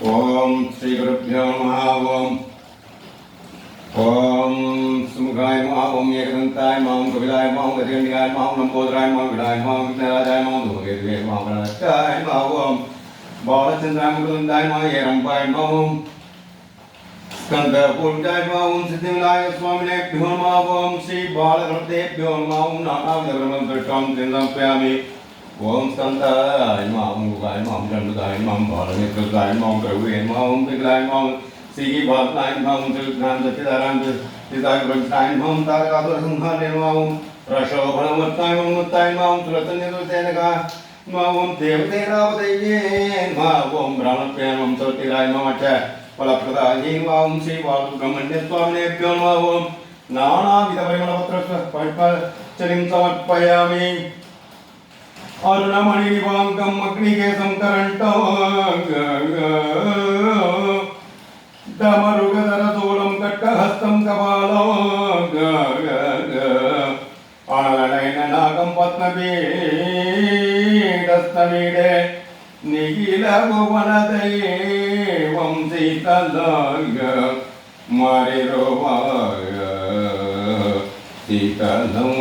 ओम श्री गुरुभ्यो नमः। ओम सुमुखाय नमः। ओम एकदंताय नमः। ओम कपिलाय नमः। ओम गजकर्णिकाय नमः। ओम लंबोदराय नमः। विनाय नमः। विघ्नराजाय नमः। धूमकेतुवे नमः। प्रणश्चाय नमः। ओम बालचंद्राय मुकुंदाय नमः। हेरंबाय नमः। ओम स्कंदपूर्णाय नमः। ओम सिद्धिविनायक स्वामिनेभ्यो नमः। ओम श्री बालगणपतेभ्यो नमः। ओम नानाविधब्रह्मदृष्टां चिन्तयामि। ओम स्कंदाय नमः। ओम मुखाय नमः। ओम चंद्रदाय नमः। ओम बालनेत्रदाय नमः। ओम प्रभुवे नमः। ओम पिंगलाय नमः। श्री बालनाय नमः। ओम त्रिविक्रम सच्चिदानंद चिदाय ब्रह्मनाय नमः। ओम तारकासुरसंहाराय नमः। ओम प्रशोभनमत्ताय नमः। मुत्ताय नमः। ओम तुलसन्निधुतेनका नमः। ओम देवतेनावदैव्ये नमः। ओम ब्रह्मप्रिय नमः। ज्योतिराय नमः। च फलप्रदायै नमः। ओम श्री बालसुब्रह्मण्यस्वामिनेभ्यो नमः। ओम नानाविधपरिमलपत्रचरिं समर्पयामि। अरुणमणिनिवाङ्गम् अग्निकेशं करण्टं डमरुगधरशूलं कट्टहस्तं कपालं अनलनयननागं पद्मपीठस्थमीडे निखिलभुवनदैवं शीतलाय मारिरोवाय शीतलं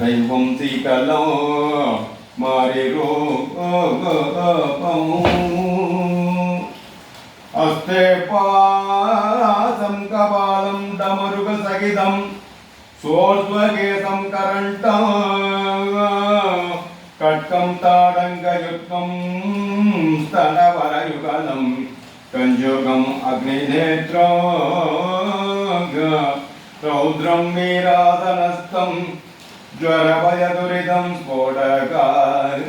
दैवं शीतलं मारिरूपम् अस्ते पासं कपालं डमरुकसहितं सोर्ध्वकेशं करण्टं कट्कं ताडङ्गयुक्तं स्तनवरयुगलं कञ्जुगम् अग्निनेत्रं रौद्रं वीरासनस्थं ज्वरभयदुरितं स्फोटकाय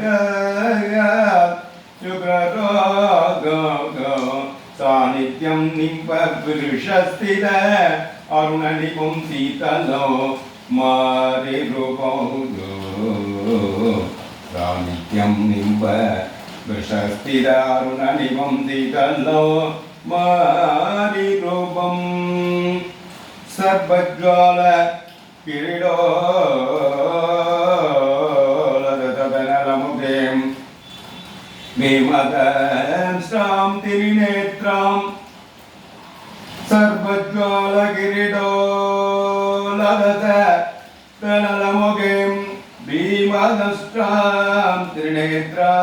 सानिध्यं निम्बवृषस्थित अरुणनिपुं शीतलो मारिरूपं सानिध्यं निम्बवृषस्थित अरुणनिपुं शीतलो मारिरूपं सर्वज्वाल किरीटोलततनलमुखें भीमदं श्रां त्रिनेत्रां सर्वज्वालकिरीटोलततनलमुखें भीमदंष्ट्रां त्रिनेत्रां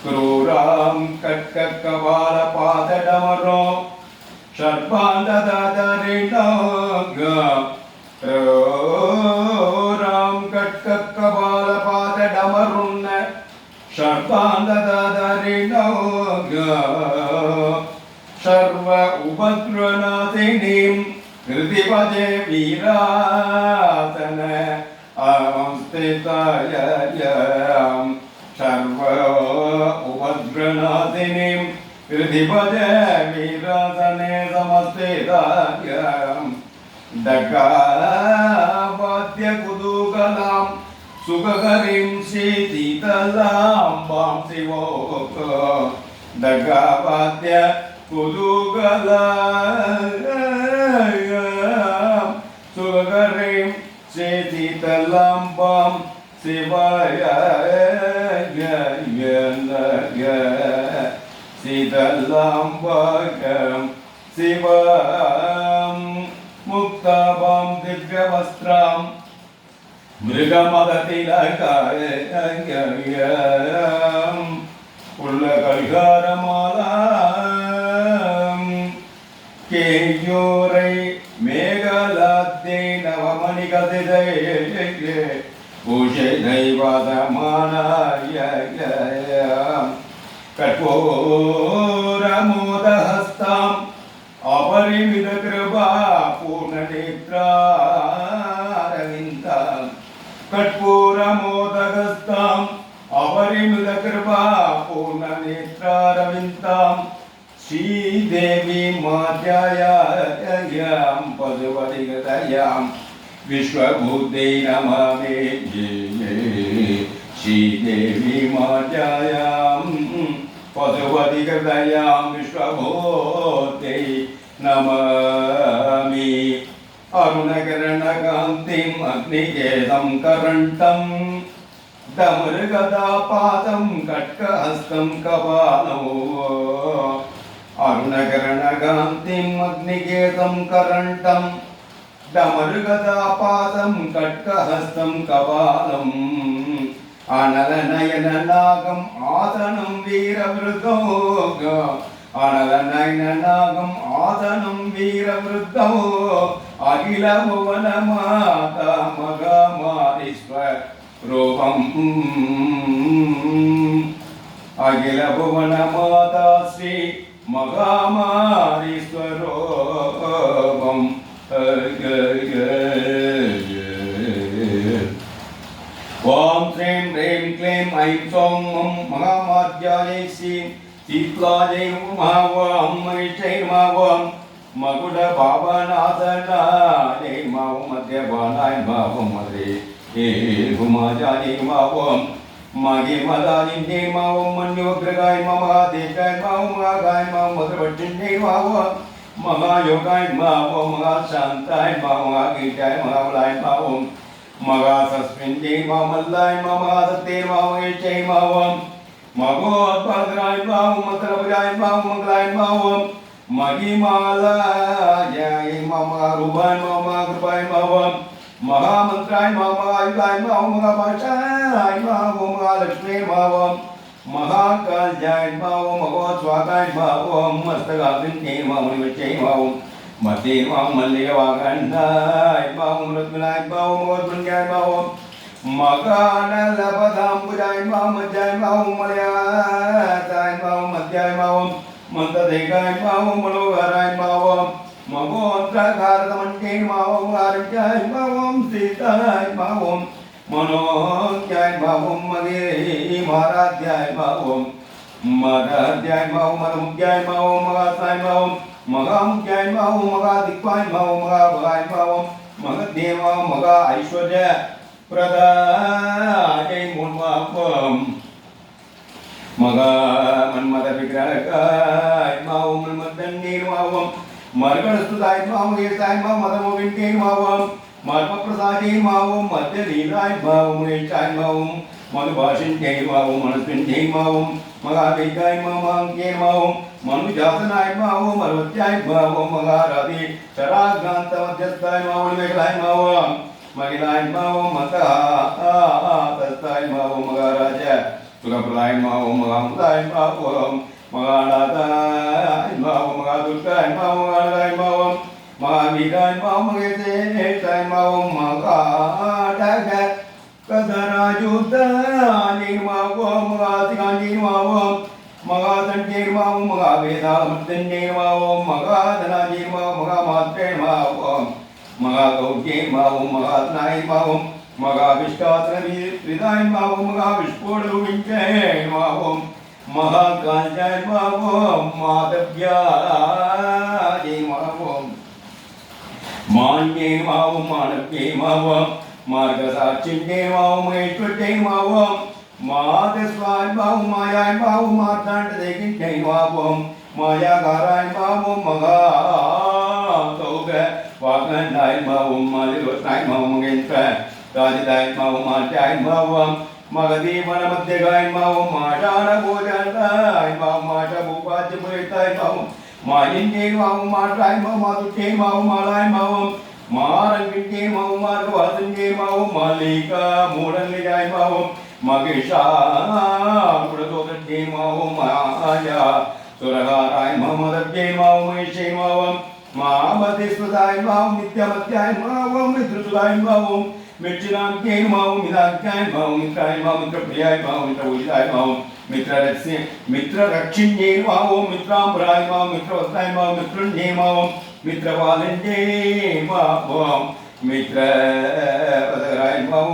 क्रूरां कट्ककपालपादडमरो ram katkakkabalapadamarun sharpandadadarinoga sarva ubadranatinim hridipade viratana amstitayayam sarva ubadranatinim hridipade viratane samastitayam डकावाद्य कुतूहलां सुखकरीं शीतलां वां शिवोक डकावाद्य कुतूहलां सुखकरीं शीतलां वां शिवाय शीतलां वां शिवां मुक्ताभां दिव्यवस्त्रां मृगमदतिलकायं पुल्लकल्हारमालां केयूरै मेघलाद्यै नवमणिकथितये भूषितैवदमानाय कठोरमोदहस्ताम् अपरिमित कृपा पूर्णनेत्रारविन्दां कठोरमोदहस्ताम् अपरिमित कृपा पूर्णनेत्रारविन्दां श्रीदेवी माध्यायां पशुपतिगतयां विश्वभूते नमामि श्रीदेवी माध्यायां पशुपति कृतयां विश्वभूते नमामि अरुणकिरणकान्तिम् अग्निकेशं करण्टं डमरुगदापादं खड्गहस्तं कपालौ अरुणकिरणकान्तिम् अग्निकेशं करण्टं डमरुगदापादं खड्गहस्तं कपालम् अनलनयननागम् आसनं वीरवृद्धौ अनलनयननागम् आसनं वीरवृद्धौ अखिलभुवनमाता मघमारीश्वरूपम् अखिलभुवनमाता श्री मघमारीश्वरूपम् ओम श्रीं ह्रीं क्लीं ऐं सौं मं महामाध्यायै श्रीं शीतलायै नमः ॐ महिषै नमः ॐ मकुटभावनाशनायै नमः मध्यभानाय नमः मदे भूमाजायै नमः ॐ महिमदानिन्यै नमः मन्योग्रगाय नमः देशाय नमः महागाय नमः मधुरभट्टिन्यै नमः महायोगाय नमः महाशान्ताय नमः महागीताय महाबलाय नमः महासस्मिन्यै ममल्लाय ममादत्ते महेशै मम मगोत्पादराय मम मत्रभुजाय मम मंगलाय मम महिमालयाय मम रूपाय मम कृपाय मम महामन्त्राय मम आयुधाय मम महाभाषाय मम महालक्ष्मी मम महाकाल्याय मम मगोत्स्वाकाय मम मस्तकाग्निन्यै मम निवच्चै मम मते मां मल्लिकवागन्धाय मां मृत्युनाय मां मोद्भुञ्जाय मां मगानलपदाम्बुजाय मां मज्जाय मां मलयाताय मां मध्याय मां मन्ददेगाय मां मनोहराय मां मगोत्रकारतमन्ये मां आरज्याय मां सीताय मां मनोज्ञाय मां मगे महाराध्याय मां मराध्याय मां मदमुख्याय मां मगासाय मां मगामुख्याय मां मगादिक्वाय मां मगाभगाय मां मगदेव मगा ऐश्वर्य प्रदाय मुन्मापं मगा मन्मद विग्रहकाय मां मन्मदन्ये मां मर्गणस्तुताय मां येसाय मां मदमोविन्ये मां मर्मप्रसादे मां मध्यलीलाय मां मुनेशाय मां मधुभाषिन्ये मां मनस्विन्ये मां मगावेगाय मां मनुजातनाय मां मरुत्याय मां मगाराधि शराग्रान्तमध्यस्थाय मां मेघलाय मां महिलाय मां मतास्ताय मां मगाराज सुखप्रदाय मां मगामुदाय मां मगानाथाय मां मगादुर्गाय मां मगानाय मां महावीराय मां मगेशेशाय मां मगाडग कदराजुदाय मां मगातिकाञ्जी मां मगादण्डे मां मगावेदामृतन्ये मां मगाधनाय मां मगामात्रे मां मगागौज्ञे मां मगात्नाय मां मगाविष्टात्रविदाय मां मगाविष्पोडरुविञ्चय मां महाकाल्याय मां माधव्याय मां मान्ये मां मानव्ये मां मार्गसाक्षिण्ये मां महेश्वर्ये मां माधस्वाय मां मायाय मां मार्ताण्डदेगिन्यै मां मायागाराय मां मगातौग वागन्धाय मां मालिरोत्नाय मां मगेन्द्र राजिताय मां मात्याय मां मगधीवनमध्यगाय मां माशानभोजनाय मां माशभूपाच्यपुरिताय मां मालिन्ये मां मात्राय मां मातुष्ये मां मालाय मां मारंगिन्ये मां मार्गवासिन्ये मां मालिका मूढनिलयाय मां मगेशा पुरतोदड्ये मां माया सुरहाराय मां मदव्ये मां महेशे मां मामधिस्वदाय मां नित्यमत्याय मां मित्रसुदाय मां मित्रान्त्ये मां मिदान्त्याय मां मित्राय मां मित्रप्रियाय मां मित्रपूजिताय मां मित्ररक्षिण्ये मां मित्राम्बराय मां मित्रवस्त्राय मां मित्रुण्ये मां मित्रपालिन्ये मां मित्रपदराय मां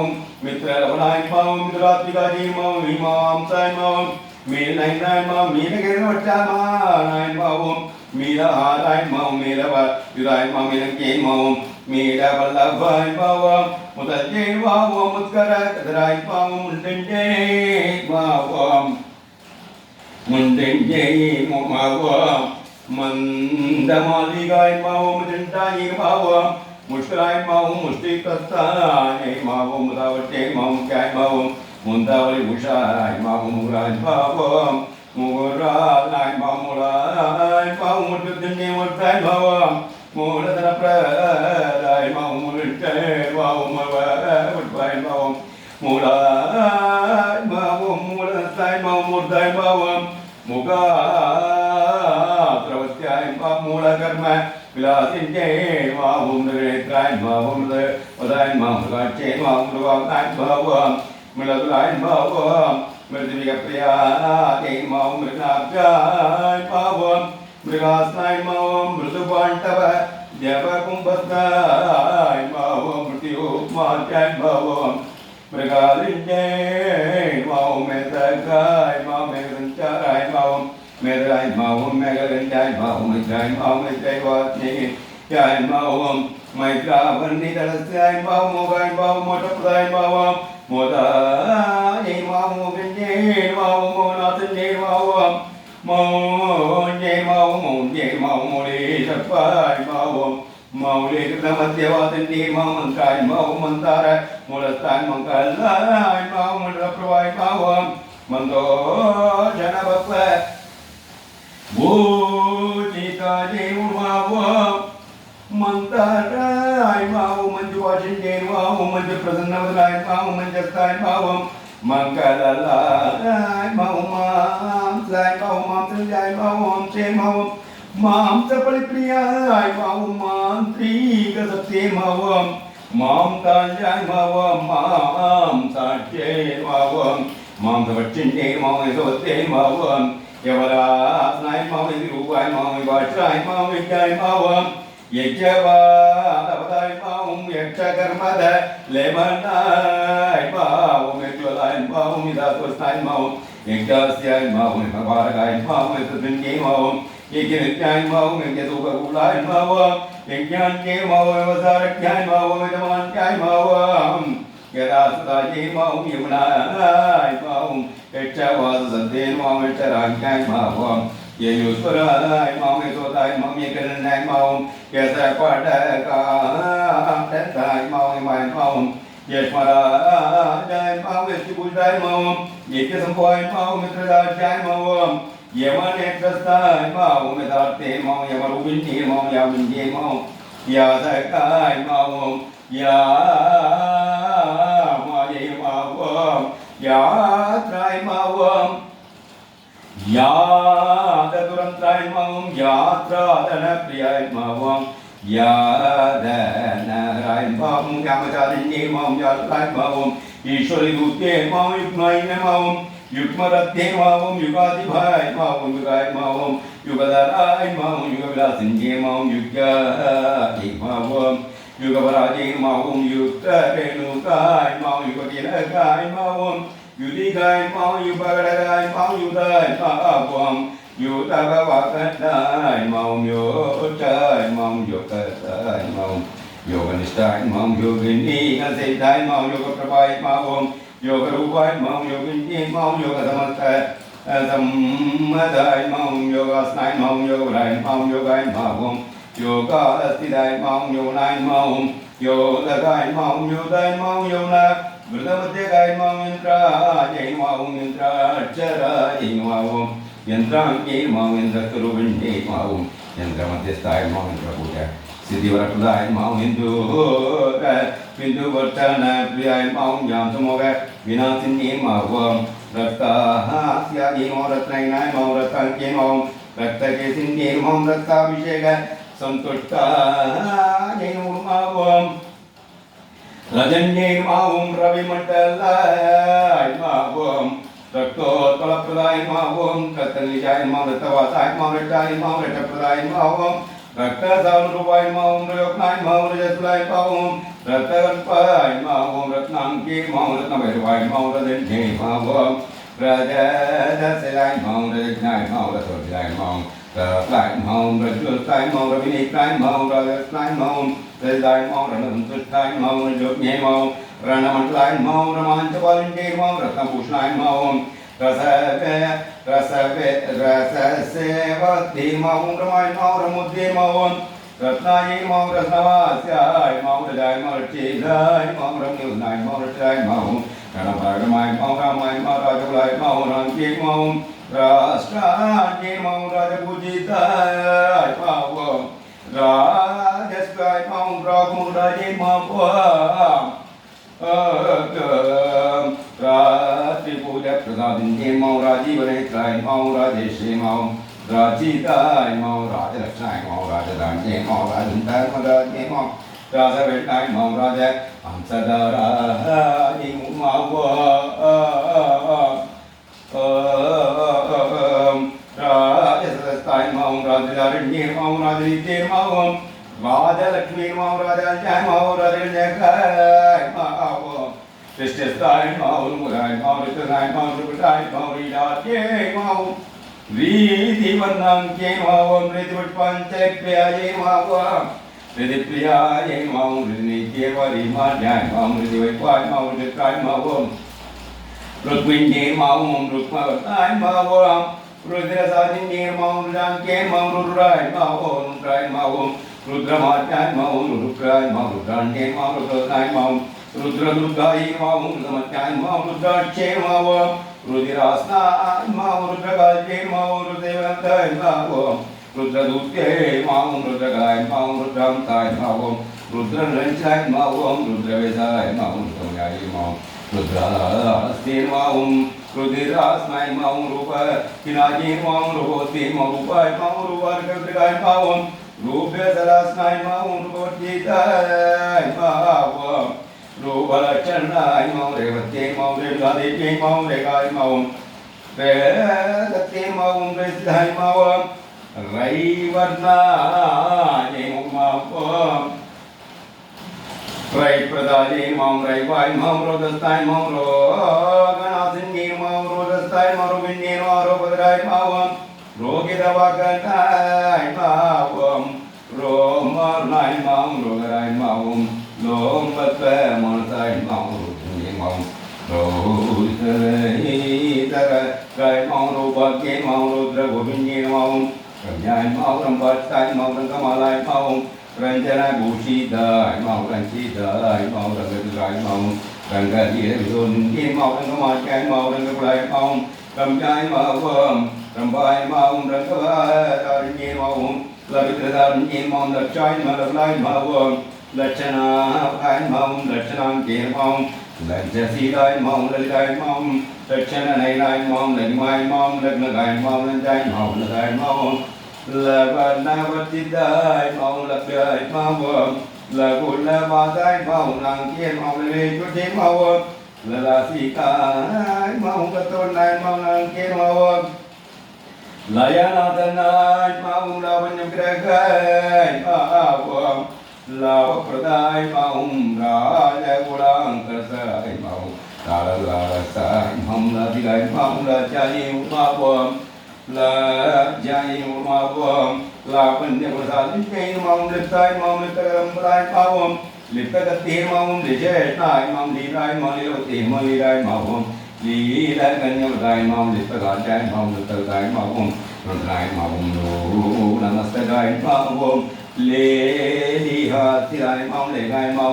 मित्ररवणाय मां मित्रात्मिकाय मां मीमांसाय मां मीननाय मां मीनगिरिवट्टाय मां मीनहाराय मां मीनवयुधाय मां मीनज्ञे मां मीनवल्लभाय मां मुदज्ञे मां मुत्करकधराय मां मुण्डे मां முண்டெஞ்சே மாவோம் மந்தமாலிகாய் மாவோம் ஜண்டாயி மாவோம் முஷ்கராய் மாவும் முஷ்டி கஸ்தாய் மாவும் முதாவட்டே மாவும் காய் மாவும் முந்தாவளி உஷாய் மாவும் முராஜ் மாவோம் முராஜ் மாமுராய் மாவும் முட்டுத்தின்னே முட்டாய் மாவோம் மூலதன பிரதாய் மாவும் முருட்டே மாவும் முட்பாய் மாவும் மூலாய் மாவும் மூலதாய் மாவும் முர்தாய் மாவும் முகா பிரவத்யாய் மூல கர்ம விலாசிஞ்சே மாவும் நிரேத்ராய் மாவும் உதாய் மாவும் காட்சே மாவும் வாய் மாவும் மிளகுலாய் மாவும் மிருதிவிக பிரியாய் மாவும் மிருகாப்யாய் மாவும் மிருகாஸ்னாய் மாவும் மிருதுபாண்டவ தேவ கும்பஸ்தாய் மாவும் மிருத்யு மாத்யாய் மாவும் மிருகாலிஞ்சே மாவும் மேதகாய் மாவும் மேதஞ்சாராய் மாவும் மேதராய் மாவும் மேகலஞ்சாய் மாவும் மைத்ராய் மாவும் மைத்ரைவாத்னி யாய் மாவும் மைத்ராவன்னி தலஸ்யாய் மாவும் மோகாய் மாவும் மோட்டப்பதாய் மாவும் மோதாய் மாவும் கஞ்சே மாவும் மோநாதஞ்சே மாவும் மோஞ்சே மாவும் மோஞ்சே மாவும் மோலே சப்பாய் மாவும் மௌலே கிருதமத்யவாதந்தி மாமந்திராய் மாவும் மந்தார மூலஸ்தாய் மங்களாய் மாவும் மண்டலப்பிரவாய் மாவும் மந்தோ ஜனபப்ப பூஜிதாஜே மாவும் மந்தாராய் மாவும் மஞ்சு வாஷிஞ்சே மாவும் மஞ்சு பிரசன்னவதாய் மாவும் மஞ்சஸ்தாய் மாவும் மங்களாய் மாவும் மாம்சாய் மாவும் மாம்சாய் மாவும் சே மாவும் மாம்ச பலிப்பிரியாய் மாவும் மாந்திரீக சத்தே மாவும் மாம் தாஞ்சாய் மாவும் மாம் சாட்சே மாவும் மாம்ச பட்சிஞ்சே மாவும் சவத்தே மாவும் யவராஸ்னாய் மாவும் ரூபாய் மாவும் வாட்சாய் மாவும் விஜயாய் மாவும் யஜ்யவாதவதாய் மாவும் யக்ஷகர்மத லேமனாய் மாவும் யக்ஷலாய் மாவும் இதாஸ்வஸ்தாய் மாவும் யக்ஷாஸ்யாய் மாவும் மகாரகாய் மாவும் யசத்விஞ்சே மாவும் யஜ்ஞாய் மாவும் யஜ்ஞதுபகுலாய் மாவும் யஜ்ஞான்யே மாவும் யவசாரக்யாய் மாவும் யஜமான்யாய் மாவும் யதாசுதாஜே மாவும் யமுனாய் மாவும் யக்ஷவாத சத்தேன் மாவும் யக்ஷராக்யாய் மாவும் யயுஸ்வராய் மாவும் யசோதாய் மாவும் யகரண்ணாய் மாவும் யசபடகாய் மாவும் மாவும் யஸ்மராஜாய் மாவும் யஸ்திபுஜாய் மாவும் யஜ்ஞசம்போய் மாவும் யத்ரதாஜாய் மாவும் யமநேத்ரஸ்தாய் மாவும் யதார்த்தே மாவும் யமரூபிஞ்சே மாவும் யாவிஞ்சே மாவும் யாதகாய் மாவும் யாமாயே மாவும் யாத்ராய் மாவும் யாததுரந்த்ராய் மாவும் யாத்ராதன பிரியாய் மாவும் யாதனராய் மாவும் யாமசாரிஞ்சே மாவும் யாத்ராய் மாவும் ஈஸ்வரி தூத்தே மாவும் யுக்மாய் மாவும் युग्मरत्ते मावं युगाधिभाय मावं युगाय मावं युगधराय मावं युगविलासिन्ये मावं युगाय मावं युगपराजे मावं युक्तरेणुकाय मावं युगतिलकाय मावं युधिकाय मावं युगगडगाय मावं युधाय मावं युतभवकटाय मावं योचाय मावं योगताय मावं योगनिष्ठाय मावं योगिनीकसेताय मावं योगप्रभाय मावं योगरूपाय मावं योगिन्ये मावं योगसमस्ताय सम्मदाय मावं योगास्नाय मावं योगराय मावं योगाय मावं योगास्थिताय मावं योनाय मावं योदगाय मावं योदाय मावं योना वृतमध्यगाय मावं यन्त्राय मावं यन्त्राक्षराय मावं यन्त्राङ्गे मावं यन्त्रस्वरूपिण्ये मावं यन्त्रमध्यस्थाय मावं यन्त्रपूजा सिद्धिवरप्रदाय मावं बिन्दुवर्तन प्रियाय मावं यामसमोग विनाशिन्ये मावं रक्तास्याये मावं रत्नैनाय मावं रक्ताङ्के मावं रक्तकेसिन्ये मावं रक्ताभिषेक सन्तुष्टाय मावं रजन्ये मावं रविमण्डलाय मावं रक्तोत्पलप्रदाय मावं रक्तनिजाय मावं रक्तवासाय मावं रक्ताय मावं रक्तप्रदाय मावं रक्तसानुरूपाय मावं रयोक्नाय मावं रजस्वलाय मावं रक्तकल्पाय मावं रत्नाङ्के मावं रत्नभैरवाय मावं रजन्ये मावं रजदस्यलाय मावं रजज्ञाय मावं रसोज्ञाय मावं रत्नाय मावं रज्जुस्ताय मावं रविनेत्राय मावं रजस्नाय मावं रजदाय मावं रणसंतुष्टाय मावं रजोज्ञे मावं रणमण्डलाय मावं रमाञ्चपालिन्ये मावं रत्नभूषणाय मावं रससेवति मां रमाय मां रमुद्रे मां रत्नाय मां रत्नवास्याय मां रजाय मां रचिदाय मां रम्युनाय मां रचाय मां रणभागमाय मां रामाय मां राजकुलाय मां रांके मां राष्ट्राय मां राजपूजिताय मां राजस्वाय मां राघुराय मां रात्रिपूजा प्रसादिन्ये मां राजीवनेत्राय मां राजेशे मां राजिताय मां राजलक्ष्माय मां राजधान्ये मां राजन्ताय मां राज्ये मां राजवेटाय मां राज हंसधराय मां राजसदस्ताय मां राजधारण्ये मां राजनीते मां राजलक्ष्मी मां राजाय मां राजन्यकाय मां Krishnastaय मां मुराय मां ऋतनाय मां सुभटाय मां रीडात्ये मां रीधिवर्णंके मां ऋतिवट्पञ्चक्रियाय मां ऋतिप्रियाय मां ऋतिनीत्ये वरिमाध्याय मां ऋतिवैपाय मां ऋतिकाय मां रुक्मिण्ये मां रुक्मवताय मां रुद्रसादिन्ये मां रुद्राङ्के मां रुद्राय मां रुद्राय मां रुद्रमात्याय मां रुद्राय मां रुद्राण्ये मां रुद्रनाय मां रुद्रदुर्गाय मां रुद्रमत्याय मां रुद्राक्षे मां रुद्रास्नाय मां रुद्रगाये मां रुद्रदेवताय मां रुद्रदूत्ये मां रुद्रगाय मां रुद्रान्ताय मां रुद्ररञ्चाय मां रुद्रवेदाय मां रुद्रमयाय मां रुद्रास्ते मां रुद्रास्नाय मां रूपहिनाय मां रूपवते मां रूपाय मां रूपार्कगाय मां रूप्यसलास्नाय मां रूपवतीताय मां रूपलक्षणाय मां रेवत्ये मां रेवादेव्ये मां रेगाय मां रेदत्ते मां रेसिद्धाय मां रैवर्णाय मां रैप्रदाय मां रैवाय मां रोदस्ताय मां रोगनाशिन्ये मां रोदस्ताय मां रोगिण्ये मां रोगभद्राय मां रोगिदवागताय मां रोमर्नाय मां रोगराय मां लोमपत्मनसाय मां रोगिण्ये मां रोहितरगाय मां रोभाग्ये मां रुद्रगोविण्ये मां रम्याय मां रम्भास्ताय मां रङ्गमालाय मां रञ्जनभूषिताय मां रञ्जिताय मां रङ्गदुराय मां रङ्गधीरविदोन्ये मां रङ्गमात्याय मां रङ्गकुलाय मां रम्याय मां रम्भाय मां रङ्गवारण्ये मां लवित्रदारण्ये मां लक्षाय मां लवलाय मां लक्षणाय मां लक्षणाङ्के मां लज्जशीलाय मां ललिताय मां लक्षणनयनाय मां लग्माय मां लग्नगाय मां लज्जाय मां लगाय मां लवनवतिदाय मां लभ्याय मां लघुलवादाय मां लाङ्के मां लवेजुटे मां ललासिकाय मां कतोनाय मां लाङ्के मां लयनाथनाय मां लावण्यग्रहाय मां लाभप्रदाय मां राजकुलाङ्करसाय मां लाललालसाय मां लादिगाय मां लाजाये मां लज्जाय मां लावण्यप्रसादिन्ये मां लिप्ताय मां लिप्तकरम्बराय मां लिप्तगते मां लिजेष्णाय मां लीलाय मां लीलवते मां लीलाय मां लीलगण्यवताय मां लिप्तगात्याय मां लिप्तगाय मां रुद्राय मां नमस्तगाय मां लेलिहासिराय मां लेगाय मां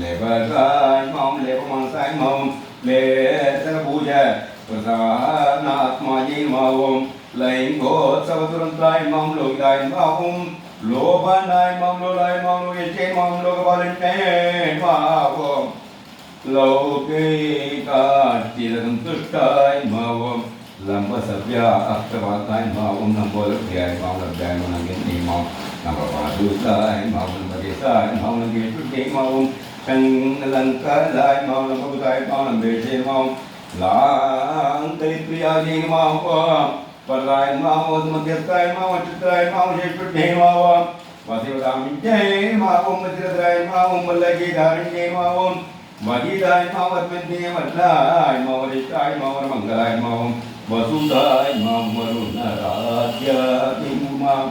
लेबगाय मां लेपमनसाय मां लेसपूजा प्रसानात्मायै मां लैङ्गोत्सवतुरन्त्राय मां लोकिताय मां लोभनाय मां लोलाय मां लोयचे मां लोकपालिन्ये मां लौकिकाचिरसन्तुष्टाय मां लम्बसभ्या अष्टवाताय मां नम्बोलभ्याय मां लभ्याय मां नगिन्ये मां नमपादुताय मां नमगेशाय मां नगेशुटे मां शङ्लङ्कदाय मां नमगुताय मां नम्बेशे मां लाङ्कलिप्रियाय मां वरदाय मां मध्यस्थाय मां चित्राय मां शेषुटे मां वासिवदामिन्ये मां मचिरद्राय मां मल्लगीधारण्ये मां वजीदाय मां वद्मन्ये वल्लाय मां वरिष्ठाय मां वरमङ्गलाय मां वसुधाय मां वरुणराज्याय मां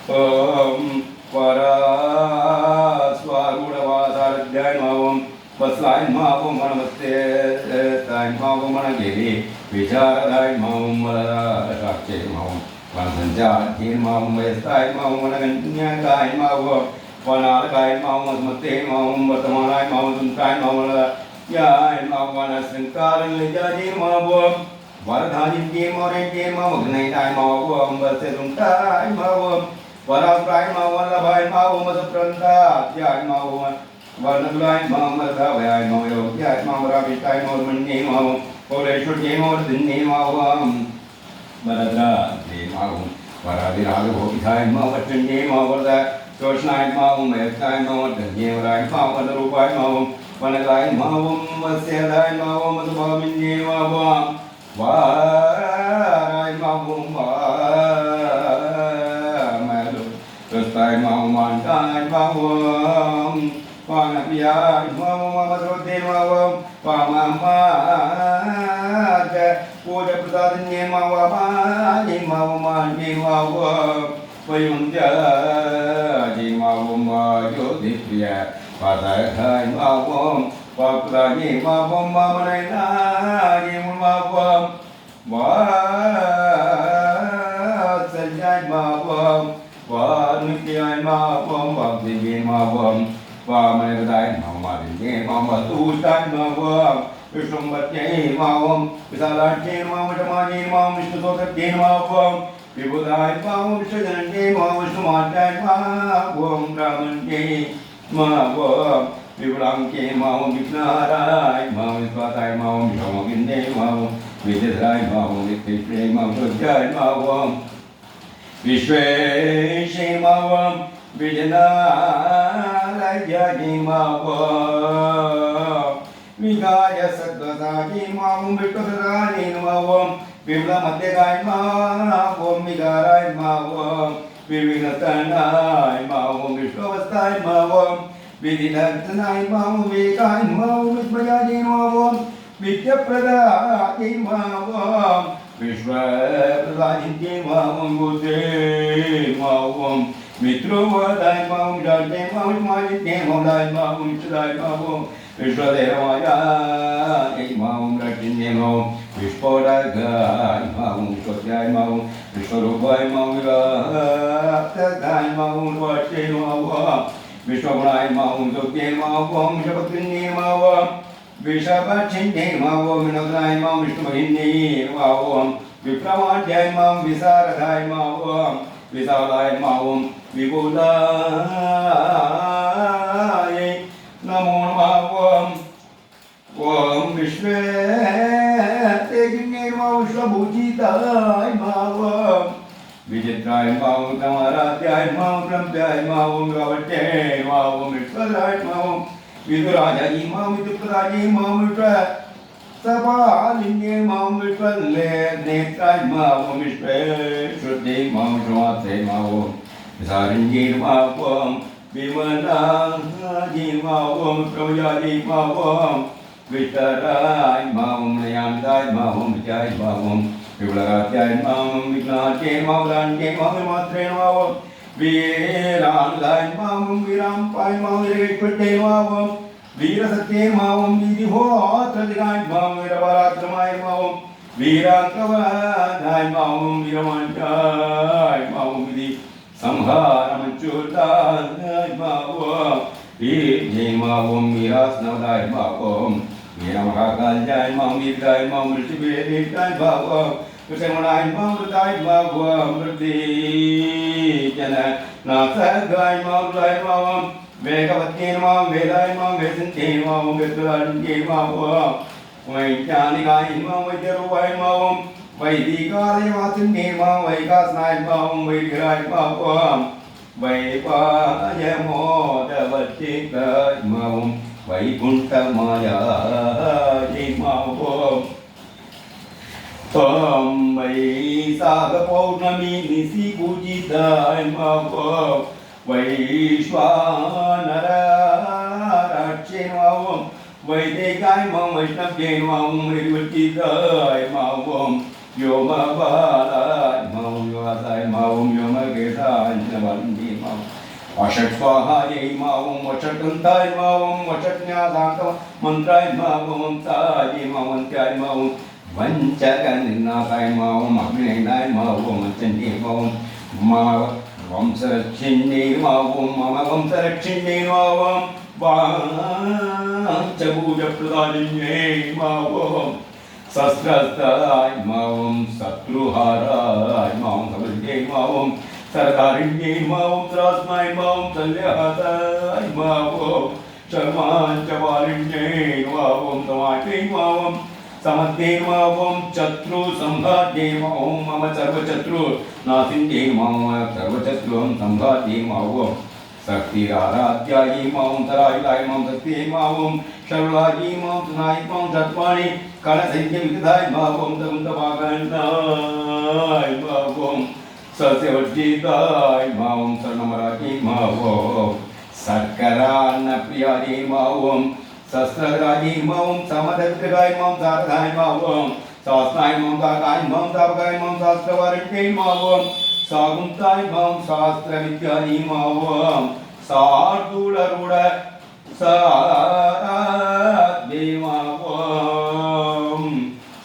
परास्वरूढवासारध्याय मां Basain Mavum Manamaste, Tain Mavum Managiri, Vichara Mavum Malakche Mavum, Vansanja, Kin Mavum Vestai Mavum Managanya Kai Mavum, Vanalakai Mavum Mate Mavum, Batamanai Mavum Tain Mavum, Yai Mavana Sankaran Lijaji Mavum, Varadhaji Kim Orin Kim Mavum, Nai Mavum, Basetum Tai Mavum, Varakrai Mavum, Labai Mavum, Masapranta, Yai Mavum. Varnagulai Mamadha Vai Moyo Yat Mamarabi Tai Mormani Mao Poleshur Gemor Dini Mao Varadra De Mao Varadiraga Hokitai Mao Vachan Mao Varda Joshnai Mao Metai Mao Dani Rai Mao Vadarubai Mao Vanagai Mao Vasedai Mao Madhubamini Mao Varai Mao Madu Tostai Mao Mantai Mao Panapia, Mama Madrote Mawam, Pamama, Puja Putan Yemawama, Yemawama, Yemawam, Payunja, Yemawama, Yodipia, Pataka, Mawam, Papa Yemawam, Mamana, Yemawam, Sajai Mawam, Nukian Mawam, Bhakti Mawam. Vamanai Mama Dini Mama Tutan Mama Vishnumbati Mama Visalati Mama Jamani Mama Vishnusotakti Mama Vibudai Mama Vishnujanti Mama Vishnumatai Mama Brahmanti Mama Vibulanki Mama Vishnarai Mama Visvatai Mama Vishwamaginde Mama Vidyarai Mama Vitipre Mama Sujai Mama Vishweshi Mama Vijayanayagi Mavam Vigaya Sattvasaji Mavam Vittasarani Mavam Vimlamatyagai Mavam Vigarai Mavam Vivinatanai Mavam Vishwavastai Mavam Vidinatanai Mavam Vigai Mavam Vishwayaji Mavam Vidyapradai Mavam Vishwapradai Mavam Buddhe Mavam Mitrovadai Mavam Jate Mavam Majite Mavam Mavam Chadai Mavam Vishwadevaya Mavam Rajine Mavam Vishpodagai Mavam Vishwadai Mavam Vishwarupai Mavam Viratadai Mavam Vache Mavam Vishwagunai Mavam Jokye Mavam Vishwabhakrini Mavam Vishabhachinde Mavam Vinodai Mavam Vishnuvahinni Mavam Vipramadhyai Mavam Visaradhai Mavam Visalai Mavam Vibudai Namo Mavam Om Vishwe Tegine Mavam Shabhujitai Mavam Vijitrai Mavam Tamaratyai Mavam Brahmyai Mavam Gavate Mavam Vishwadrai Mavam Vidurajai Mavam Vidupradai Mavam Vishwa Sabhalinge Mavam Vishwale Netrai Mavam Vishwe Shuddhi Mavam Shwate Mavam Visarinjir Mavam Vimanaji Mavam Prayaji Mavam Vitarai Mavam Nayamdai Mavam Vijay Mavam Vivlaratyai Mavam Vignache Mavam Mavam Matre Mavam Virandai Mavam Virampai Mavam Virikute Mavam Virasatye Mavam Vidihotradai Mavam Viravaratramai Mavam Virankavadai Mavam Viramanjai Mavam Vidhi Samharam Chudai Mavam Vidhi Mavam Virasnavadai Mavam Viramakaljai Mavam Vidai Mavam Rishibedai Mavam Visamanai Mavam Vidai Mavam Vidhi Jana Nasagai Mavam Mavam Vegavati Mavam Vedai Mavam Vesanti Mavam Vedaranti Mavam Vaijanikai Mavam Vajaruai Mavam Vaidikari Vasanti Mavam Vaikasnai Mavam Vaikirai Mavam Vaipayamo Davachikai Mavam Vaikuntamaya Mavam Om Vaisakha Paurnami Nisi Pujitai Mavam Vaishwanara Rakshe Mavam Vaidekai Mavam Vaishnavye Mavam Rivatitai Mavam Yoma Balai Mavam Yovasai Mavam Yoma Gesai Navandi Mavam वषट् स्वाहायै मा ओं वषट्कन्ताय मा ओं वषट्न्यासान्त मन्त्राय मा ओं तायै मा वन्त्याय मा ओं वञ्चकनिर्नाथाय मा ओं अग्नेनाय मा ओं वञ्चन्ये मा ओं मम वंशरक्षिण्ये मा ओं मम वंशरक्षिण्ये मा ओं वाञ्छभुजप्रदायिन्ये मा ओं शस्त्रस्ताय मा ओं शत्रुहाराय मा ओं समृद्धये मा ओं सरदारिण्ये मा ओं त्रास्माय मा ओं शल्यहताय मा ओं शर्माञ्चवालिन्ये मा ओं समाटे मा ओं समध्ये मा ओं शत्रु संघाते मा ओं मम सर्वशत्रु नाशिन्ये मा ओं सर्वशत्रु संघाते मा ओं शक्तिराराध्यायै मा ओं तरायुधाय मा ओं शक्तिये मा ओं शर्वलायै मा ओं सुनाय मा ओं शत्वानि कणसंख्यविदाय मा ओं तमुन्तभागन्ताय मा ओं सस्यवर्जिताय मा ओं सर्वमराठी मा ओं सर्करान्नप्रियायै मा ओं शस्त्रराजी मा ओं समदत्तगाय मा ओं सारदाय मा ओं शास्त्राय मा ओं काकाय मा ओं तापकाय मा ओं शास्त्रवारिण्ये मा ओं सागुन्ताय मा ओं शास्त्रविद्यायै मा ओं शार्दूलरूढ साराध्ये मा ओं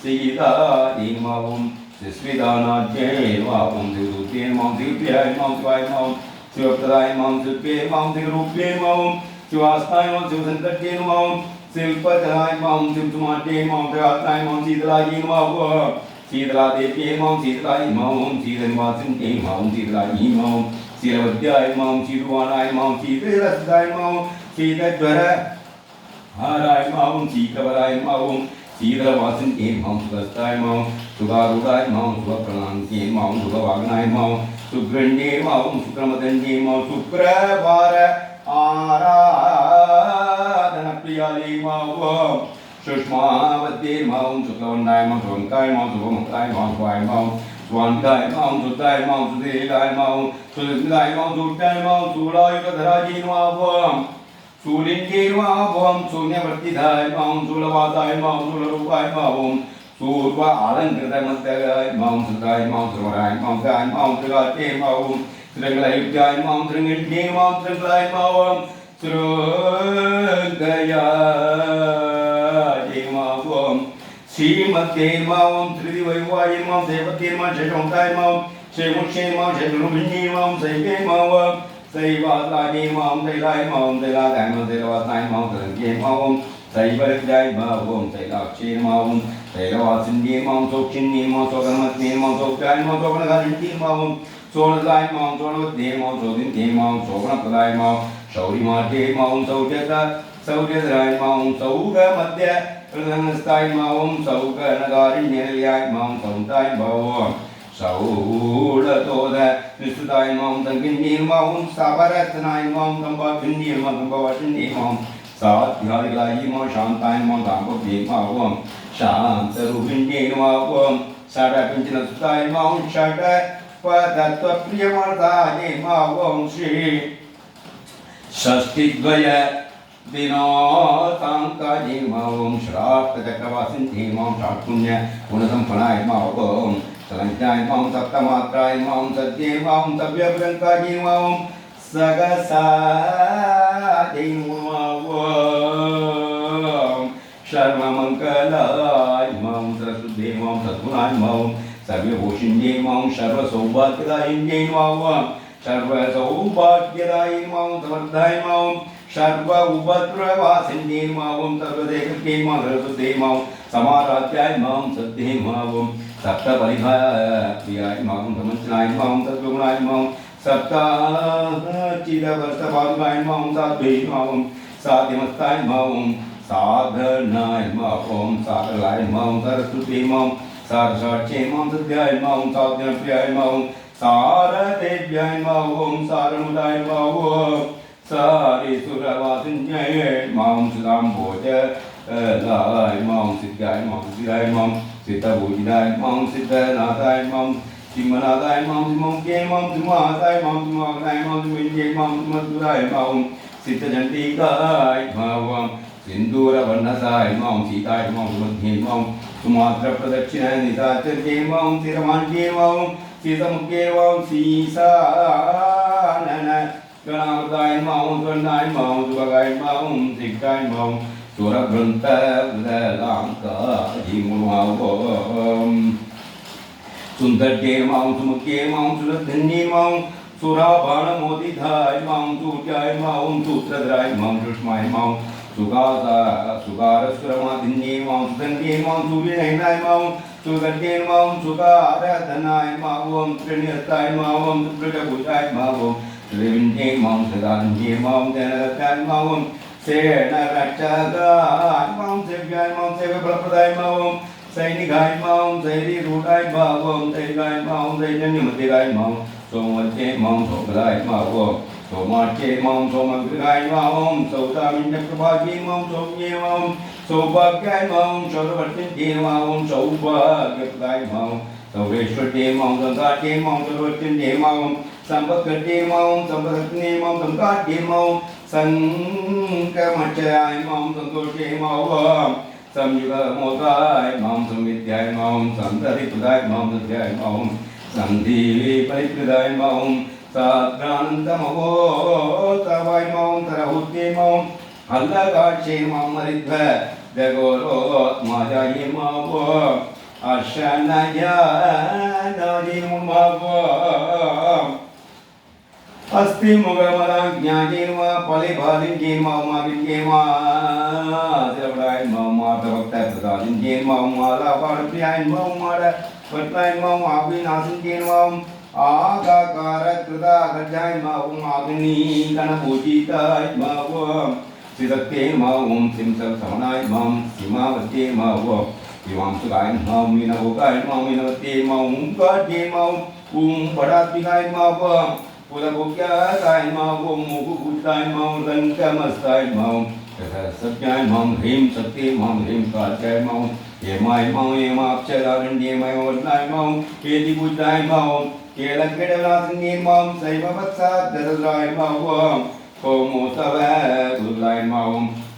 सीतायै मा ओं सुस्मितानाद्ये मा ओं दिवदूते मा ओं दिव्याय मा ओं शिवाय मा ओं शिवप्रदाय मा ओं शिल्पे मा ओं दिवरूप्ये मा ओं शिवास्ताय मा ओं शिवसंकटे मा ओं शिल्पतराय मा ओं शिवसुमाटे मा ओं प्रयात्राय मा ओं शीतलायै मा ओं शीतलादेव्ये मा ओं शीतलायै मा ओं शीतनिवासिन्ये मा ओं शीतलायै मा ओं शीलवद्याय मा ओं शीतवानाय मा ओं शीतरसदाय मा ओं शीतज्वरहाराय मा ओं शीतवराय मा ओं शीतलवासिन्ये मा ओं सुखस्ताय मा ओं सुखारूढाय मा ओं सुखप्रणान्ये मा ओं सुखवाग्नाय मा ओं सुग्रण्ये मा ओं शुक्रमदन्ये मा ओं शुक्रवार आराधनप्रियायै मा ओं सुष्मावद्ये मा ओं शुक्लवन्नाय मा ओं शुभङ्काय मा ओं शुभमुक्ताय मा ओं शुभाय मा ओं स्वान्ताय मा ओं शुद्धाय मा ओं सुधीराय मा ओं सुधीराय मा ओं सुट्टाय मा ओं शूलायुधराजी मा ओं शूलिन्ये मा ओं शून्यवर्तिधाय मा ओं शूलवासाय मा ओं शूलरूपाय मा ओं सूर्व अलङ्कृतमस्तकाय मा ओं सुताय मा ओं सुवराय मा ओं गाय मा ओं त्रिगाते मा ओं त्रिङ्गलयुक्ताय मा ओं त्रिङ्गिण्ये मा ओं त्रिङ्गलाय मा ओं श्रुगयाय मा ओं श्रीमते मा ओं त्रिदिवैवाय मा ओं देवते मा शैवन्ताय मा ओं शैमुष्ये मा ओं शैलुभिन्ये मा ओं शैवे मा ओं शैवासाये मा ओं शैलाय मा ओं शैलागाय मा ओं शैलवासाय मा ओं शैलज्ञे मा ओं शैवरज्ञाय मा ओं शैलाक्षे मा ओं शैलवासिन्ये मा ओं सोक्षिन्ये मा ओं सोगन्मत्ये मा ओं सोक्षाय मा ओं सोगणगारिण्ये मा ओं सोणदाय मा ओं सोणवद्ये मा ओं सोदिन्ये मा ओं सोगणप्रदाय मा ओं शौरिमाध्ये मा ओं सौर्यधराय मा ओं सौगमध्य प्रसन्नस्ताय मा ओं सौगणगारिण्यनिलयाय मा ओं सौन्ताय मा ओं शौलतोद निस्तुताय मा ओं तङ्गिन्ये मा ओं सावरत्नाय मा ओं कम्बाभिन्ये मा ओं कम्बावशिन्ये मा ओं साध्यादिलायै मा ओं शान्ताय मा ओं दाम्पव्ये मा ओं शान्तरूपिण्ये मा ओं षडपिञ्चनसुताय मा ओं षट्पदत्वप्रियमर्ताय मा ओं श्री षष्टिद्वय दिनोताङ्काय मा ओं श्रार्थचक्रवासिन्ये मा ओं षट्पुण्य गुणसम्पन्नाय मा ओं सलङ्काय मा ओं सप्तमात्राय मा ओं सद्ये मा ओं सव्यभ्रङ्काय मा ओं सगसाय मा ओं सर्वमङ्गलाय मा ओं सरस्वत्ये मा ओं सद्गुणाय मा ओं सर्वभूषिण्ये मा ओं सर्वसौभाग्यदायिन्ये मा ओं सर्वसौभाग्यदायिन्ये मा ओं समर्थाय मा ओं सर्व उपद्रवासिन्ये मा ओं सर्वदेहके मा सरस्वते मा ओं समाराध्याय मा ओं सद्ये मा ओं सप्तपरिधाय मा ओं समञ्चनाय मा ओं सद्गुणाय मा ओं सप्तचिरवर्षपादुकाय मा ओं साध्वे मा ओं साध्यमस्ताय मा ओं साधनाय मा ओं साधलाय मा ओं सरस्वते मा ओं सारसाक्षे मा ओं सद्याय मा ओं साध्यप्रियाय मा ओं सारदेव्याय मा ओं सारमुदाय मा ओं सारीसुरवासिन्ये मा ओं सुदाम्भोजलाय मा ओं सिद्धाय मा ओं सिद्धाय मा ओं सिद्धभूजिदाय मा ओं सिद्धनाथाय मा ओं सिंहनाथाय मा ओं सिंहमुखे मा ओं सिंहासाय मा ओं सिंहाग्नाय मा ओं सिंहविन्ये मा ओं सिंहसुराय मा ओं सिद्धचण्डिकाय मा ओं सिन्दूरवर्णसाय मा ओं सीताय मा ओं सुमध्ये मा ओं सुमात्रप्रदक्षिणनिशाचर्ये मा ओं शिरमाण्ड्ये मा ओं सीतमुखे मा ओं सीसानन गणावताय मां स्वनाय मां सुभगाय मां सिक्काय मां सुरभ्रंत लांका जीमुमावम सुंदरके मां सुमुखे मां सुरधन्ये मां सुराबाणमोदिधाय मां सूर्याय मां सूत्रधराय मां सुष्माय मां सुगारस्वरमादिन्ये मां सुगन्धे मां सूर्यनयनाय मां सुगन्धे मां सुगाराधनाय मां ओम त्रिनियताय मां ओम सुप्रजभुजाय मां ओम त्रिविन्ये मां सदान्ये मां जनरताय मां ओम सेनरक्षकाय मां सेव्याय मां सेवफलप्रदाय मां ओम सैनिकाय मां सैनिरूढाय मां ओम सैनिकाय मां सैन्यनिमतिकाय मां सोमवत्ये मां सोमदाय मां ओम सोमाच्ये मां सोमग्रहाय मां सौदामिन्यप्रभागे मां सौम्ये मां सौभाग्याय मां सर्ववर्तिन्ये मां सौभाग्यप्रदाय मां सौरेश्वर्ये मां संकाट्ये मां सर्ववर्तिन्ये मां संपत्कर्त्ये मां संपत्कर्त्ये मां संकाट्ये मां संकमचयाय मां सन्तोषे मां संयुगमोदाय मां संविद्याय मां सन्ततिप्रदाय मां सत्याय मां सन्धिपरिप्रदाय मां साग्रानन्दमहो तवाय मां तरहुत्ये मां हल्लगाक्षे मां मरिध्व जगोरोत्माजाये मां अर्शनयानाजिमुमाव अस्ति मुगमलाज्ञानेन वा फलिभालिन्येन वा मागिन्येन वा सेवडाय मां मातभक्तप्रदानिन्येन वा मालापाणप्रियाय मां मालवट्टाय मां आविनाशिन्येन वा आगाकारकृता गजाय मां आग्नि गणपूजिताय मां सिदक्ते मां सिंसमनाय मां सीमावत्ये मां इमां सुगाय मां मीनवोगाय मां मीनवत्ये मां गाढ्ये मां पडात्मिकाय मां पुलभोग्याय मां मुगुभूताय मां लङ्कमस्ताय मां सत्याय मां ह्रीं सत्ये मां ह्रीं कात्याय मां हेमाय मां हेमाक्षरारण्ये मां वर्णाय मां केतिपूजाय मां केलङ्केडनाथन्ये मां शैववत्सादराय मां होमोत्सवाय गुरुलाय मां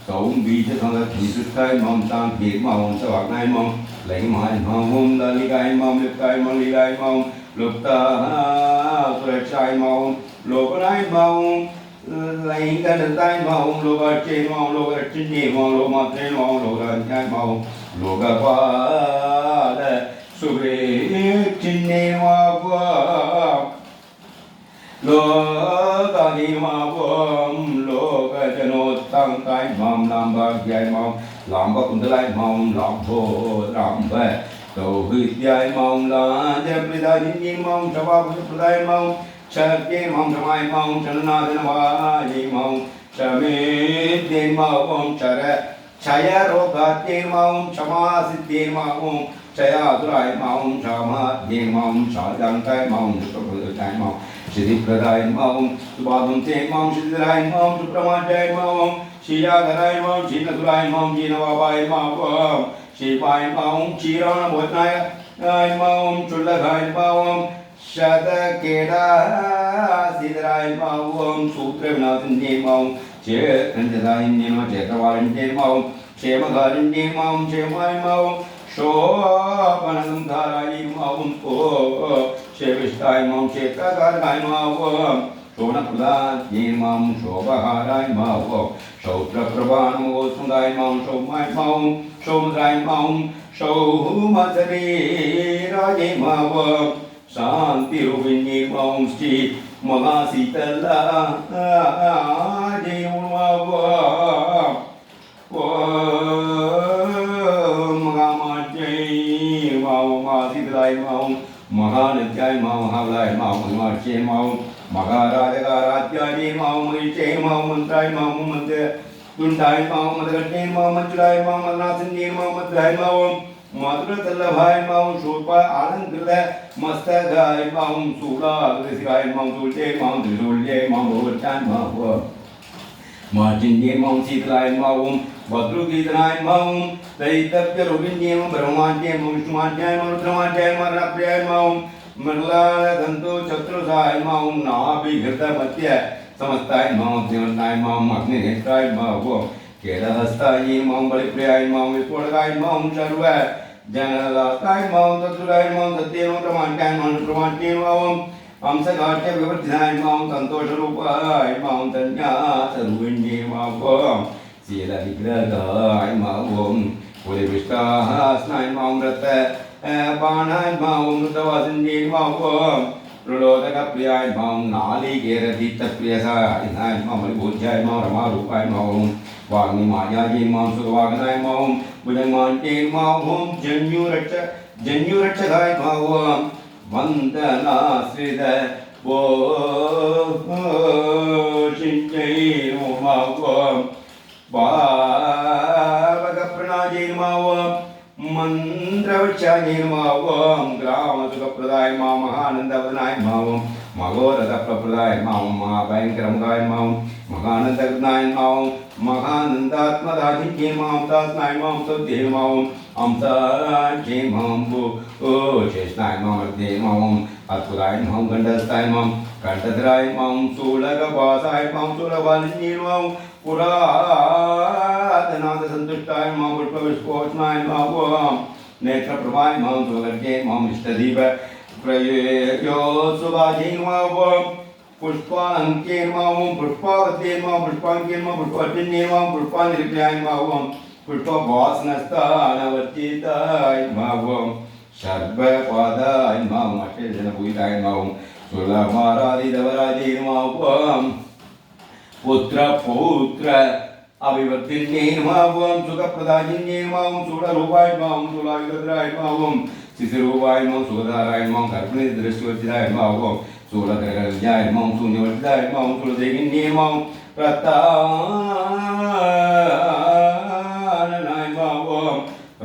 सौं बीजसंरक्षिताय मां शान्तिये मां सवाग्नाय मां लैमाय मां ललिकाय मां लिप्ताय मां लीलाय मां लुप्ताय मां लोकनाय मां लैङ्गनताय मां लोकाच्ये मां लोकरक्षिण्ये मां लोकमात्रे मां लोकराज्ञाय मां लोकपाल सुरेक्षिण्ये मां लोकानि मां लोकजनोत्तङ्काय मां लाम्भाग्याय मां लाम्बकुन्दलाय मां लाम्भो लाम्भ सौहृद्याय मां लाजप्रदायिन्ये मां शवाभुजप्रदाय मां शक्ये मां शमाय मां शरणागनवाय मां शमेद्ये मां शर क्षयरोगाद्ये मां क्षमासिद्ध्ये मां क्षयासुराय मां क्षमाद्ये मां शान्ताय मां सुप्रभुताय मां सिद्धिप्रदाय मां सुबाधुंते मां सिद्धिराय मां सुप्रमाद्याय मां श्रीयाधराय मां श्रीनसुराय मां जीनवाबाय मां शिवाय मां क्षीराणभोजनाय मां चुल्लघाय मां शतकेदासिधराय मां सूत्रविनाशिन्ये मां चेतनजदायिन्ये मां चेतवारिण्ये मां क्षेमकारिण्ये मां क्षेमाय मां शोभनसंधाराय मां शेविष्टाय मां क्षेत्रकारकाय मां शोणप्रदाय मां शोभहाराय मां शौत्रप्रभानमो सुन्दाय मां शोमाय मां शोमद्राय मां शौमसरेराय मां शान्तिरूपिण्ये मां श्री महाशीतलाय मां महामाज्यै मां महाशीतलाय मां महानद्याय मां महाबलाय मां महाच्ये मां महाराजकाराध्याय मां महिषे मां मन्त्राय मां मंत्रदुण्डाय मां मदगट्टे मां मंजुलाय मां मदनासिन्ये मां मद्राय मां मधुरतल्लभाय मां शोभा आलंकृत मस्तकाय मां शूलाग्रसिकाय मां शूल्ये मां त्रिशूल्ये मां भोगटाय मां मार्जिन्ये मां शीतलाय मां भद्रुगीतनाय मां दैतव्यरूपिण्ये मां ब्रह्माण्ये मां विष्णुमाध्याय मां रुद्रमाध्याय मां रणाप्रियाय मां मंगलादन्तो चतुर्धाय मां नाभिघृतमध्य समस्ताय मां त्रिवर्णाय मां अग्निनेत्राय मां केलहस्ताय मां बलिप्रियाय मां विस्फोटकाय मां सर्व जनदाताय मां तत्सुराय मां सत्ये मां प्रमाण्याय मां प्रमाण्ये मां हंसकाट्य विवर्धिनाय मां संतोषरूपाय मां धन्यासरूपिण्ये मां ओं शीलविग्रहाय मां ओं पुलिविष्टास्नाय मां व्रत बाणाय मां मृतवासिन्ये मां ओं प्रलोदकप्रियाय मां नालिकेरतीर्थप्रियसाय मां मणिभोज्याय मां रमारूपाय मां ओं वाग्निमायायै मां सुरवागनाय मां ओं भुजङ्गमान्ये मां ओं जन्युरक्षकाय मां ओं वन्दनाश्रित वो चिञ्चै मां ओं भावकप्रणायै मां ओं मंत्रवृक्षाय मां ओं ग्रामसुखप्रदाय मां महानन्दवदनाय मां ओं मघोरथप्रप्रदाय मां महाभयङ्करमुखाय मां महानन्दगनाय मां महानन्दात्मदाधिक्ये मां तास्नाय मां स्तुत्ये मां अंसाख्ये मां शेषनाय मां अर्धे मां अद्भुताय मां गण्डस्थाय मां कण्ठधराय मां शूलकवासाय मां शूलवालिन्ये मां पुरातनाथसन्तुष्टाय मां पुष्पविस्फोषणाय मां ओं नेत्रप्रभाय मां सुवर्गे मां इष्टदीप प्रयोत्सुभाजे मां ओं पुष्पालङ्के मां ओं पुष्पावते मां पुष्पाङ्के मां पुष्पार्जन्ये मां पुष्पानिर्प्रियाय मां ओं पुष्पवासनस्थानवर्तिताय मां ओं सर्वपादाय मां अष्टजनपूजिताय मां ओं सुलभाराधितवराजे मां ओं पुत्र पौत्र अभिवर्तिन्ये मां ओं सुखप्रदायिन्ये मां शूलरूपाय मां शूलायुधराय मां ओं शिशिरूपाय मां सुखधाराय मां कर्पणिदृष्टिवर्तिताय मां ओं शूलकरकल्याय मां शून्यवर्तिताय मां शूलदेहिन्ये मां प्रताननाय मां ओं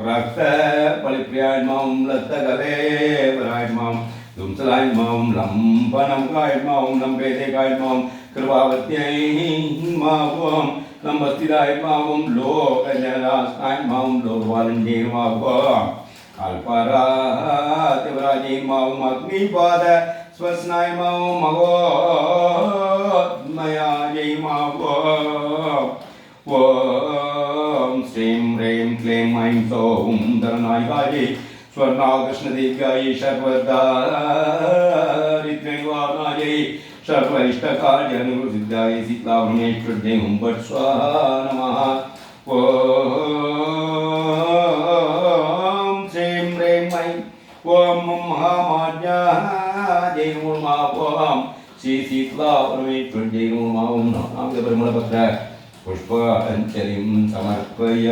रक्तपरिप्रियाय मां लत्तकलेवराय मां धुंसलाय मां लम्बनमुखाय मां लम्बेदेकाय मां कृपावत्यै मां ओं लम्बस्थिताय मां लोकजनदास्नाय मां लोकवालिन्ये मां ओं अल्परातिवराजे मां अग्निपाद स्वस्नाय मां मघोत्मयाजे मां ओं श्रीं ह्रीं क्लीं ऐं सौं धननायकायै स्वर्णाकृष्णदेव्यायै सर्वदारिद्र्यनिवारणायै सर्वैष्टकार्यानुसिद्धायै शीतलाभुवनेश्वर्यै हुं फट् स्वाहा नमः ॐ श्रीं ह्रीं ऐं ॐ महामान्यायै नमो नमः ॐ श्री शीतलाभुवनेश्वर्यै नमो नमः ॐ नामपरिमलपत्र पुष्पाञ्जलिं समर्पय